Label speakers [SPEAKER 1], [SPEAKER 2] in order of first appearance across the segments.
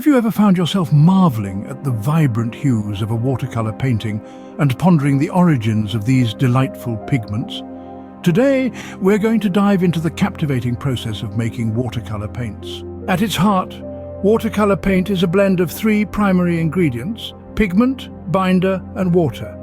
[SPEAKER 1] Have you ever found yourself marveling at the vibrant hues of a watercolor painting and pondering the origins of these delightful pigments? Today, we're going to dive into the captivating process of making watercolor paints. At its heart, watercolor paint is a blend of three primary ingredients: pigment, binder, and water.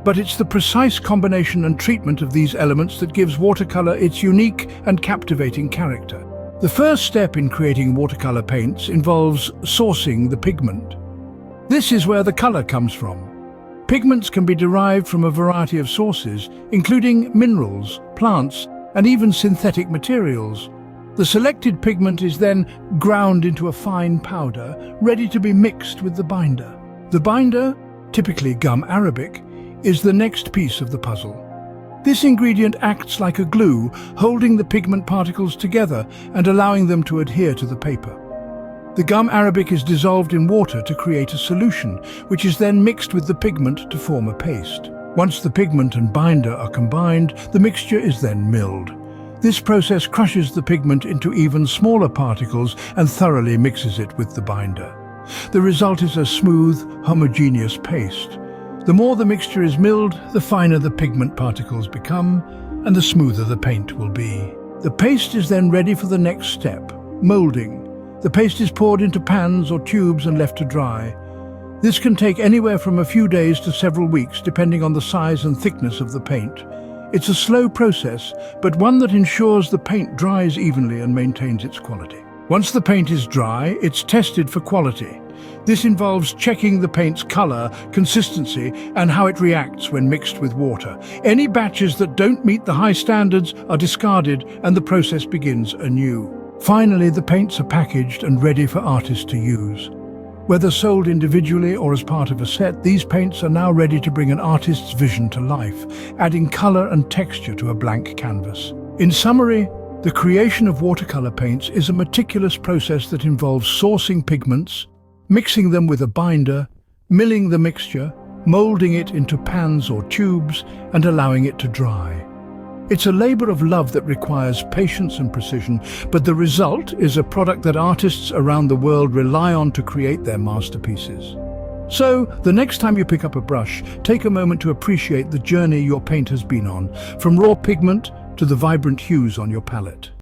[SPEAKER 1] But it's the precise combination and treatment of these elements that gives watercolor its unique and captivating character. The first step in creating watercolor paints involves sourcing the pigment. This is where the color comes from. Pigments can be derived from a variety of sources, including minerals, plants, and even synthetic materials. The selected pigment is then ground into a fine powder, ready to be mixed with the binder. The binder, typically gum arabic, is the next piece of the puzzle. This ingredient acts like a glue, holding the pigment particles together and allowing them to adhere to the paper. The gum arabic is dissolved in water to create a solution, which is then mixed with the pigment to form a paste. Once the pigment and binder are combined, the mixture is then milled. This process crushes the pigment into even smaller particles and thoroughly mixes it with the binder. The result is a smooth, homogeneous paste. The more the mixture is milled, the finer the pigment particles become, and the smoother the paint will be. The paste is then ready for the next step, molding. The paste is poured into pans or tubes and left to dry. This can take anywhere from a few days to several weeks, depending on the size and thickness of the paint. It's a slow process, but one that ensures the paint dries evenly and maintains its quality. Once the paint is dry, it's tested for quality. This involves checking the paint's color, consistency, and how it reacts when mixed with water. Any batches that don't meet the high standards are discarded and the process begins anew. Finally, the paints are packaged and ready for artists to use. Whether sold individually or as part of a set, these paints are now ready to bring an artist's vision to life, adding color and texture to a blank canvas. In summary, the creation of watercolor paints is a meticulous process that involves sourcing pigments, mixing them with a binder, milling the mixture, molding it into pans or tubes, and allowing it to dry. It's a labor of love that requires patience and precision, but the result is a product that artists around the world rely on to create their masterpieces. So, the next time you pick up a brush, take a moment to appreciate the journey your paint has been on, from raw pigment to the vibrant hues on your palette.